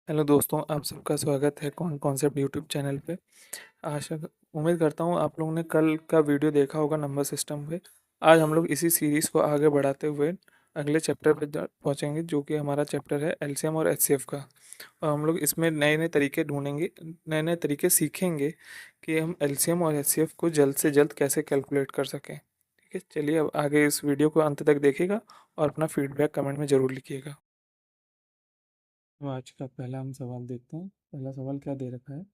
Hello दोस्तों, आप सबका स्वागत है कॉन्सेप्ट यूट्यूब चैनल पे। आशा उम्मीद करता हूँ आप लोगों ने कल का वीडियो देखा होगा नंबर सिस्टम पे। आज हम लोग इसी सीरीज़ को आगे बढ़ाते हुए अगले चैप्टर पे पहुँचेंगे, जो कि हमारा चैप्टर है एलसीएम और एचसीएफ का। और हम लोग इसमें नए नए तरीके ढूंढेंगे, नए नए तरीके सीखेंगे कि हम एलसीएम और एचसीएफ को जल्द से जल्द कैसे कैलकुलेट कर सकें। ठीक है, चलिए अब आगे इस वीडियो को अंत तक देखिएगा और अपना फीडबैक कमेंट में ज़रूर लिखिएगा। तो आज का पहला हम सवाल देखते हैं। पहला सवाल क्या दे रखा है?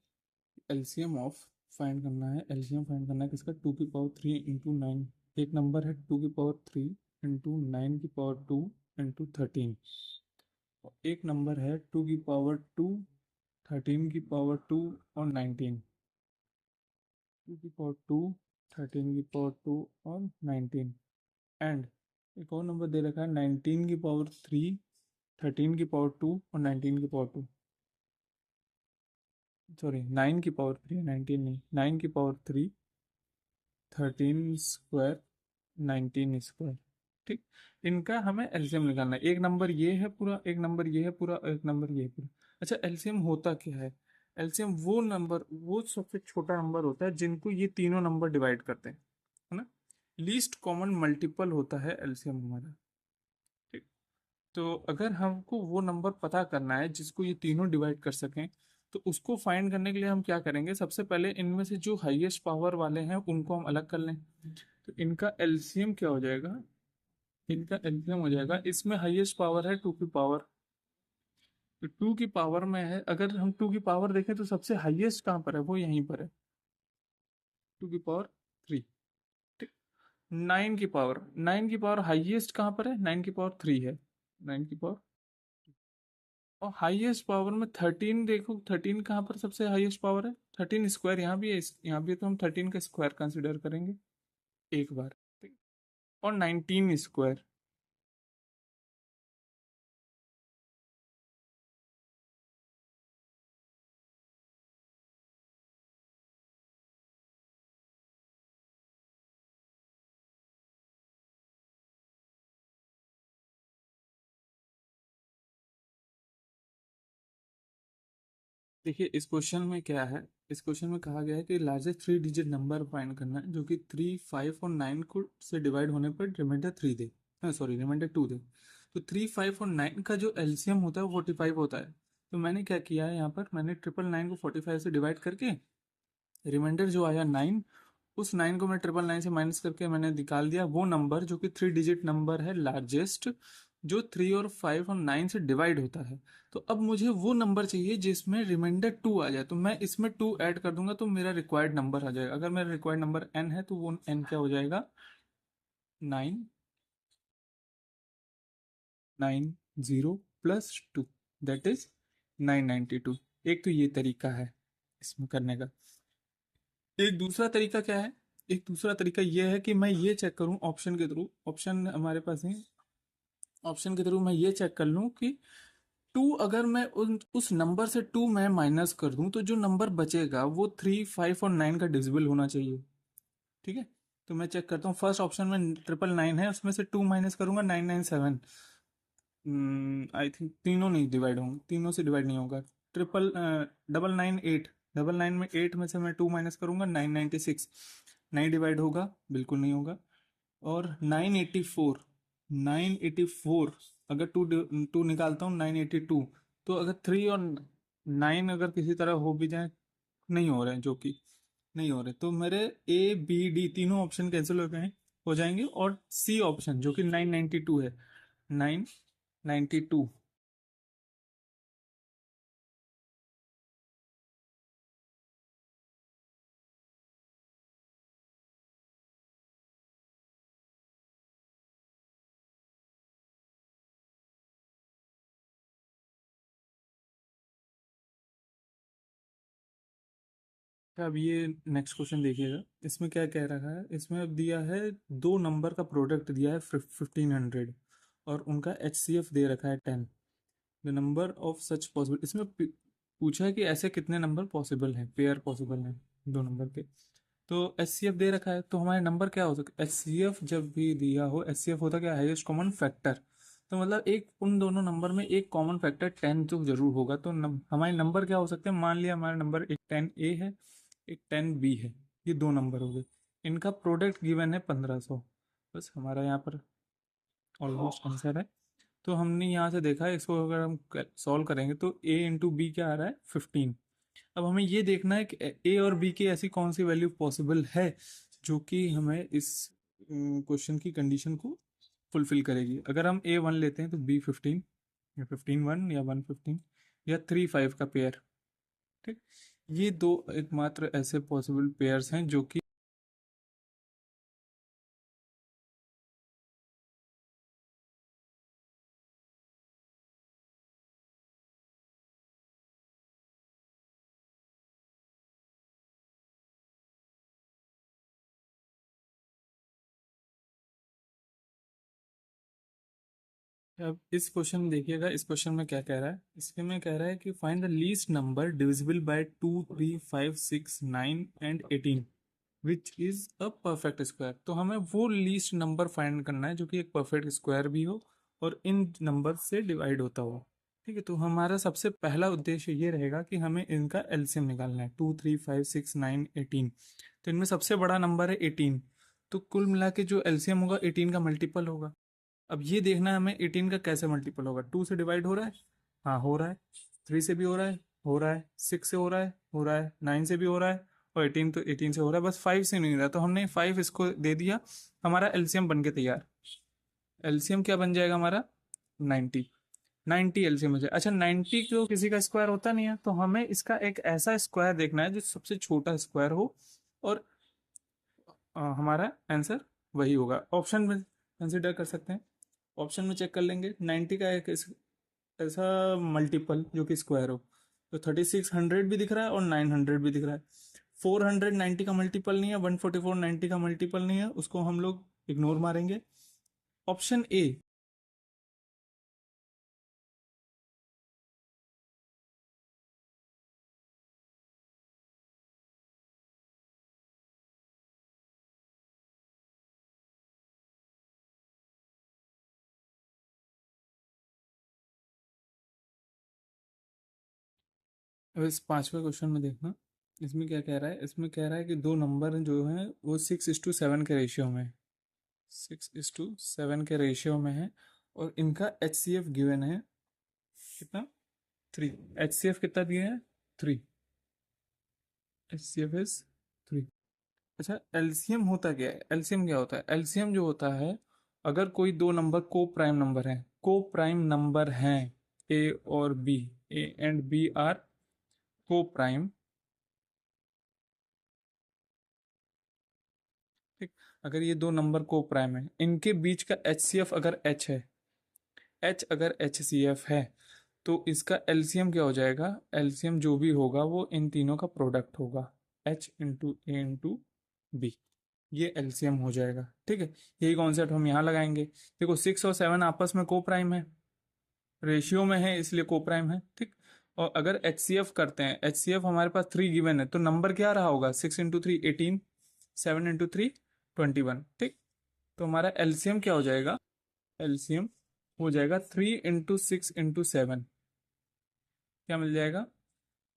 एलसीएम ऑफ फाइंड करना है। एलसीएम फाइंड करना है किसका? 2 की पावर 3 इंटू 9। एक नंबर है 2 की पावर 3 इंटू 9 की पावर 2 इंटू 13। एक नंबर है 2 की पावर 2, 13 की पावर 2 और 19। 2 की पावर 2, 13 की पावर 2 और 19। एंड एक और नंबर दे रखा है 19 की पावर 3, 13 की पावर 2 और 19 की पावर 2। सॉरी, 9 की पावर 3, 19 नहीं, 9 की पावर 3, 13 स्क्वायर, 19 स्क्वायर। ठीक, इनका हमें एलसीएम निकालना है। एक नंबर ये है पूरा, एक नंबर ये है पूरा, एक नंबर ये है पूरा। अच्छा, एलसीएम होता क्या है? एलसीएम वो नंबर, वो सबसे छोटा नंबर होता है जिनको ये तीनों नंबर डिवाइड करते हैं, है ना। लीस्ट कॉमन मल्टीपल होता है एलसीएम हमारा। ठीक, तो अगर हमको वो नंबर पता करना है जिसको ये तीनों डिवाइड कर सकें, तो उसको फाइंड करने के लिए हम क्या करेंगे? सबसे पहले इनमें से जो हाईएस्ट पावर वाले हैं उनको हम अलग कर लें। तो इनका एलसीएम क्या हो जाएगा? इनका एलसीएम हो जाएगा, इसमें हाईएस्ट पावर है 2 की पावर। तो 2 की पावर में है, अगर हम 2 की पावर देखें तो सबसे हाईएस्ट कहाँ पर है? वो यहीं पर है, 2 की पावर 3। ठीक, 9 की पावर हाईएस्ट कहाँ पर है? 9 की पावर 3 है, 9 की पावर। और हाईएस्ट पावर में 13 देखो, 13 कहाँ पर सबसे हाईएस्ट पावर है? 13 स्क्वायर यहाँ भी है, यहाँ भी, तो हम 13 का स्क्वायर कंसिडर करेंगे एक बार। ठीक, और 19 स्क्वायर। देखिए इस क्वेश्चन में क्या है, इस क्वेश्चन में कहा गया है कि लार्जेस्ट 3 डिजिट नंबर फाइंड करना है जो कि 3, 5 और 9 को से डिवाइड होने पर रिमाइंडर 3 दे, सॉरी रिमाइंडर 2 दे। तो 3, 5 और 9 का जो एलसीएम होता है वो 45 होता है। तो मैंने क्या किया है, यहाँ पर मैंने 999 को 45 से डिवाइड करके रिमाइंडर जो आया 9, उस 9 को मैं 999 से माइनस करके मैंने निकाल दिया वो नंबर जो कि 3 डिजिट नंबर है लार्जेस्ट, जो 3 और 5 और 9 से डिवाइड होता है। तो अब मुझे वो नंबर चाहिए जिसमें रिमाइंडर 2 आ जाए, तो मैं इसमें 2 ऐड कर दूंगा तो मेरा रिक्वायर्ड नंबर आ जाएगा। अगर मेरा रिक्वायर्ड नंबर n है तो वो n क्या हो जाएगा? 9, 90 + 2, दैट इज 992। एक तो ये तरीका है इसमें करने का। एक दूसरा तरीका क्या है? एक दूसरा तरीका ये है कि मैं ये चेक करूं ऑप्शन के थ्रू, ऑप्शन हमारे पास है, ऑप्शन के थ्रू मैं ये चेक कर लूं कि 2, अगर मैं उस नंबर से 2 मैं माइनस कर दूं तो जो नंबर बचेगा वो 3, 5 और 9 का डिजिबल होना चाहिए। ठीक है, तो मैं चेक करता हूँ। फर्स्ट ऑप्शन में 999 है, उसमें से 2 माइनस करूंगा 997। आई थिंक तीनों नहीं डिवाइड होंगे, तीनों से डिवाइड नहीं होगा। ट्रिपल 998, 999 में 8 में से मैं 2 माइनस करूंगा 996, नहीं डिवाइड होगा, बिल्कुल नहीं होगा। और 984, 984 अगर टू निकालता हूँ 982। तो अगर 3 और 9 अगर किसी तरह हो भी जाए, नहीं हो रहे हैं, जो कि नहीं हो रहे, तो मेरे ए बी डी तीनों ऑप्शन कैंसिल हो गए, हो जाएंगे, और सी ऑप्शन जो कि 992 है, 992। अब ये नेक्स्ट क्वेश्चन देखिएगा, इसमें क्या कह रहा है। इसमें अब दिया है दो नंबर का प्रोडक्ट दिया है 1500, और उनका HCF दे रखा है 10। The number of such possible, इसमें पूछा है कि ऐसे कितने नंबर पॉसिबल हैं, पेयर पॉसिबल हैं दो नंबर के। तो HCF दे रखा है, तो हमारे नंबर क्या हो सकता है? HCF जब भी दिया हो, HCF होता क्या है? Highest common factor. तो मतलब एक उन दोनों नंबर में एक कॉमन फैक्टर 10 तो जरूर होगा। तो हमारे नंबर क्या हो सकते हैं, मान लिया हमारा नंबर एक 10A है, एक 10B है, ये दो नंबर हो गए, इनका प्रोडक्ट गिवन है 1500। बस हमारा यहाँ पर ऑलमोस्ट आंसर है। तो हमने यहाँ से देखा है, इसको अगर हम सॉल्व करेंगे तो a इंटू बी क्या आ रहा है 15। अब हमें ये देखना है कि ए और बी की ऐसी कौन सी वैल्यू पॉसिबल है जो कि हमें इस क्वेश्चन की कंडीशन को फुलफिल करेगी। अगर हम A1 लेते हैं तो B15 या 15 1 या 115 या 3 5 का पेयर। ठीक, ये दो एकमात्र ऐसे पॉसिबल पेयर्स हैं जो कि अब इस क्वेश्चन में देखिएगा, इस क्वेश्चन में क्या कह रहा है, इसके में कह रहा है कि find the least number divisible by 2 3 5 6 9 and 18 which is a perfect square. तो हमें वो लीस्ट नंबर फाइंड करना है जो कि एक परफेक्ट स्क्वायर भी हो और इन नंबर से डिवाइड होता हो। ठीक है, तो हमारा सबसे पहला उद्देश्य ये रहेगा कि हमें इनका एलसीएम निकालना है, 2 3 5 6 9 18। तो इनमें सबसे बड़ा नंबर है 18, तो कुल मिला के जो एलसीएम होगा 18 का मल्टीपल होगा। अब ये देखना है हमें 18 का कैसे मल्टीपल होगा, 2 से डिवाइड हो रहा है, हाँ हो रहा है, 3 से भी हो रहा है 6 से हो रहा है 9 से भी हो रहा है, और 18 तो 18 से हो रहा है, बस 5 से नहीं हो रहा। तो हमने 5 इसको दे दिया, हमारा एलसीएम बन के तैयार। एलसीएम क्या बन जाएगा हमारा 90। 90 एलसीएम हो जाए। अच्छा 90 जो किसी का स्क्वायर होता नहीं है, तो हमें इसका एक ऐसा स्क्वायर देखना है जो सबसे छोटा स्क्वायर हो, और हमारा आंसर वही होगा। ऑप्शन में कंसिडर कर सकते हैं, ऑप्शन में चेक कर लेंगे 90 का एक ऐसा मल्टीपल जो कि स्क्वायर हो। तो 3600 भी दिख रहा है और 900 भी दिख रहा है। 400 90 का मल्टीपल नहीं है, 144 90 का मल्टीपल नहीं है, उसको हम लोग इग्नोर मारेंगे। ऑप्शन ए, अब इस पांचवें क्वेश्चन में देखना, इसमें क्या कह रहा है, इसमें कह रहा है कि दो नंबर जो हैं वो 6:7 के रेशियो में, 6:7 के रेशियो में है, और इनका HCF गिवन है कितना 3। HCF कितना दिया है 3, HCF इज 3। अच्छा एलसीएम होता क्या है, एलसीएम क्या होता है, एलसीएम जो होता है, अगर कोई दो नंबर को प्राइम नंबर हैं, ए और B, A and B are coprime. ठीक, अगर ये दो नंबर को प्राइम है, इनके बीच का HCF अगर H है, H अगर HCF है, तो इसका एलसीएम क्या हो जाएगा, एलसीएम जो भी होगा वो इन तीनों का प्रोडक्ट होगा, H इंटू ए इंटू बी, ये एलसीएम हो जाएगा। ठीक है, यही कॉन्सेप्ट हम यहाँ लगाएंगे। देखो 6 और 7 आपस में को प्राइम है, रेशियो में है, इसलिए को प्राइम है। ठीक, और अगर HCF करते हैं, HCF हमारे पास 3 गिवन है, तो नंबर क्या रहा होगा, 6 इंटू 3 18, 7 इंटू 3 21। ठीक, तो हमारा एलसीएम क्या हो जाएगा, एलसीएम हो जाएगा 3 इंटू 6 इंटू 7, क्या मिल जाएगा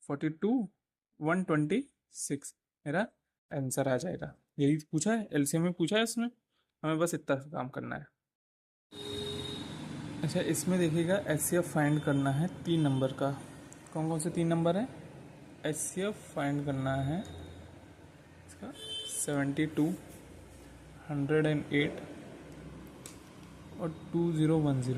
42 126, मेरा आंसर आ जाएगा। यही पूछा है, एलसीएम में पूछा है इसमें, हमें बस इतना काम करना है। अच्छा इसमें देखिएगा HCF फाइंड करना है 3 नंबर का, कौन कौन से 3 नंबर है, HCF फाइंड करना है इसका 72 108 और 2010।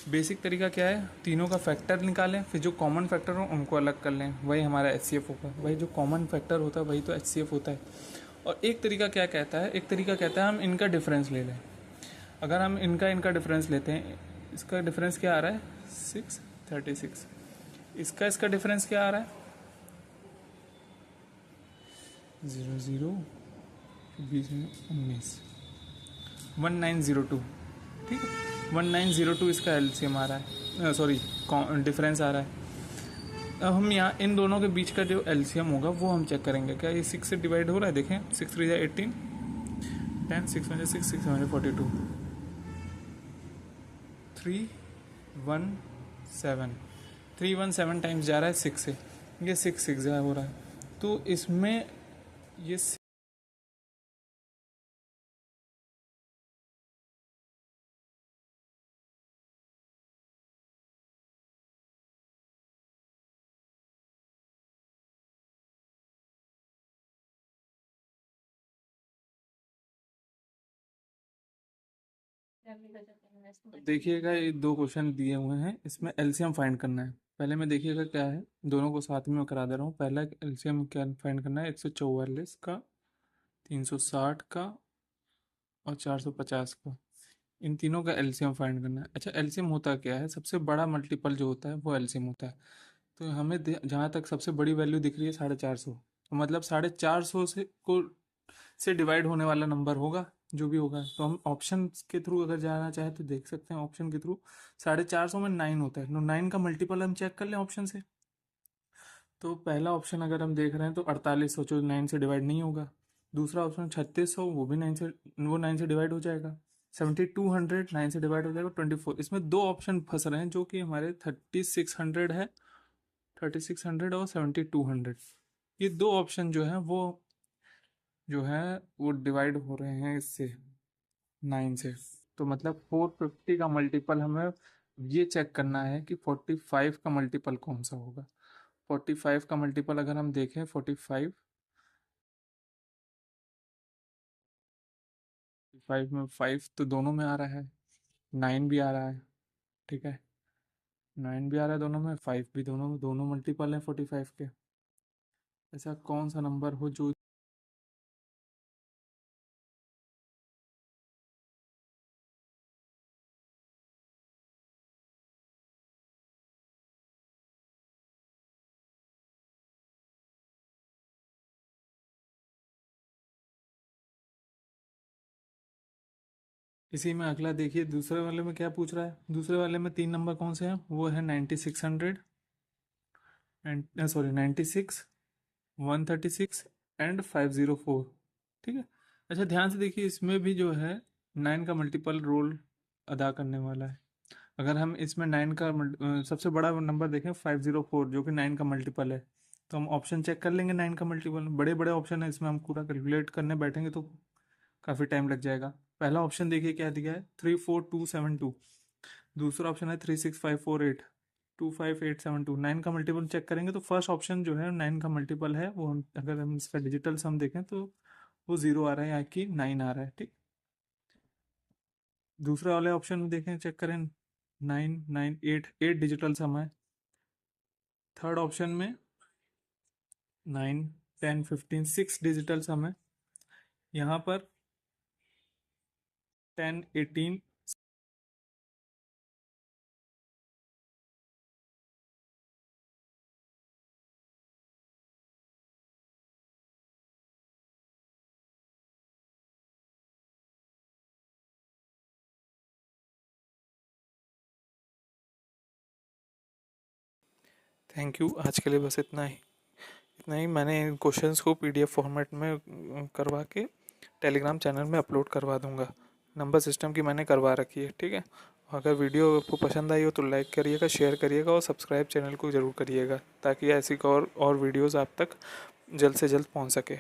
बेसिक तरीका क्या है, तीनों का फैक्टर निकालें, फिर जो कॉमन फैक्टर हो उनको अलग कर लें, वही हमारा HCF होगा। वही जो कॉमन फैक्टर होता है वही तो HCF होता है। और एक तरीका क्या कहता है, एक तरीका कहता है हम इनका डिफरेंस ले लें। अगर हम इनका डिफरेंस लेते हैं, इसका डिफरेंस क्या आ रहा है 636, इसका डिफरेंस क्या आ रहा है 00 20 में 19 1902। ठीक है, 1902 इसका एलसीएम आ रहा है, सॉरी डिफरेंस आ रहा है। अब हम यहाँ इन दोनों के बीच का जो एलसीएम होगा वो हम चेक करेंगे, क्या ये 6 से डिवाइड हो रहा है, देखें 6 3 18 10, 6 में 6 6 में 42, 317 317 टाइम्स जा रहा है 6 से, ये 6 हो रहा है। तो इसमें ये देखिएगा, ये दो क्वेश्चन दिए हुए हैं, इसमें एलसीएम फाइंड करना है। पहले मैं देखिएगा क्या है, दोनों को साथ में करा दे रहा हूँ। पहला एलसीएम क्या फाइंड करना है, 144 का, 360 का और 450 का, इन तीनों का एलसीएम फाइंड करना है। अच्छा, एलसीएम होता क्या है, सबसे बड़ा मल्टीपल जो होता है वो एलसीएम होता है। तो हमें जहाँ तक सबसे बड़ी वैल्यू दिख रही है 450, तो मतलब 450 से डिवाइड होने वाला नंबर होगा जो भी होगा। तो हम ऑप्शन के थ्रू अगर जाना चाहे तो देख सकते हैं, ऑप्शन के थ्रू 450 में 9 होता है, तो 9 का मल्टीपल हम चेक कर लें ऑप्शन से। तो पहला ऑप्शन अगर हम देख रहे हैं तो 4800, जो 9 से डिवाइड नहीं होगा। दूसरा ऑप्शन 3600, वो भी 9 से डिवाइड हो जाएगा। 7200 9 से डिवाइड हो जाएगा। 24, इसमें दो ऑप्शन फंस रहे हैं जो कि हमारे 3600 है, 3600 और 7200। ये दो ऑप्शन जो है वो डिवाइड हो रहे हैं इससे, 9 से। तो मतलब 450 का मल्टीपल हमें ये चेक करना है कि 45 का मल्टीपल कौन सा होगा। 45 का मल्टीपल अगर हम देखें, 45 में 5 तो दोनों में आ रहा है, 9 भी आ रहा है, ठीक है, 9 भी आ रहा है दोनों में, 5 भी, दोनों दोनों मल्टीपल हैं 45 के। ऐसा कौन सा नंबर हो जो, इसी में अगला देखिए, दूसरे वाले में क्या पूछ रहा है। दूसरे वाले में तीन नंबर कौन से हैं, वो है 9600, सॉरी 96, 136 एंड 504, ठीक है। अच्छा, ध्यान से देखिए, इसमें भी जो है 9 का मल्टीपल रोल अदा करने वाला है। अगर हम इसमें 9 का सबसे बड़ा नंबर देखें 504, जो कि 9 का मल्टीपल है, तो हम ऑप्शन चेक कर लेंगे। 9 का मल्टीपल बड़े बड़े ऑप्शन है, इसमें हम पूरा कैलकुलेट करने बैठेंगे तो काफ़ी टाइम लग जाएगा। पहला ऑप्शन देखिए क्या दिया है, 34272। दूसरा ऑप्शन है 36548, 25872। 9 का मल्टीपल चेक करेंगे तो फर्स्ट ऑप्शन जो है 9 का मल्टीपल है, वो हम अगर हम इसका डिजिटल सम देखें तो वो 0 आ रहा है, यहाँ की 9 आ रहा है, ठीक। दूसरे वाले ऑप्शन में देखें, चेक करें, 9 9 8, 8 डिजिटल सम है। थर्ड ऑप्शन में 9 10 15, 6 डिजिटल सम है। यहाँ पर 10 18। थैंक यू, आज के लिए बस इतना ही मैंने इन क्वेश्चंस को पीडीएफ फॉर्मेट में करवा के टेलीग्राम चैनल में अपलोड करवा दूंगा। नंबर सिस्टम की मैंने करवा रखी है, ठीक है। अगर वीडियो आपको पसंद आई हो तो लाइक करिएगा, शेयर करिएगा और सब्सक्राइब चैनल को ज़रूर करिएगा, ताकि ऐसी और वीडियोज़ आप तक जल्द से जल्द पहुंच सके।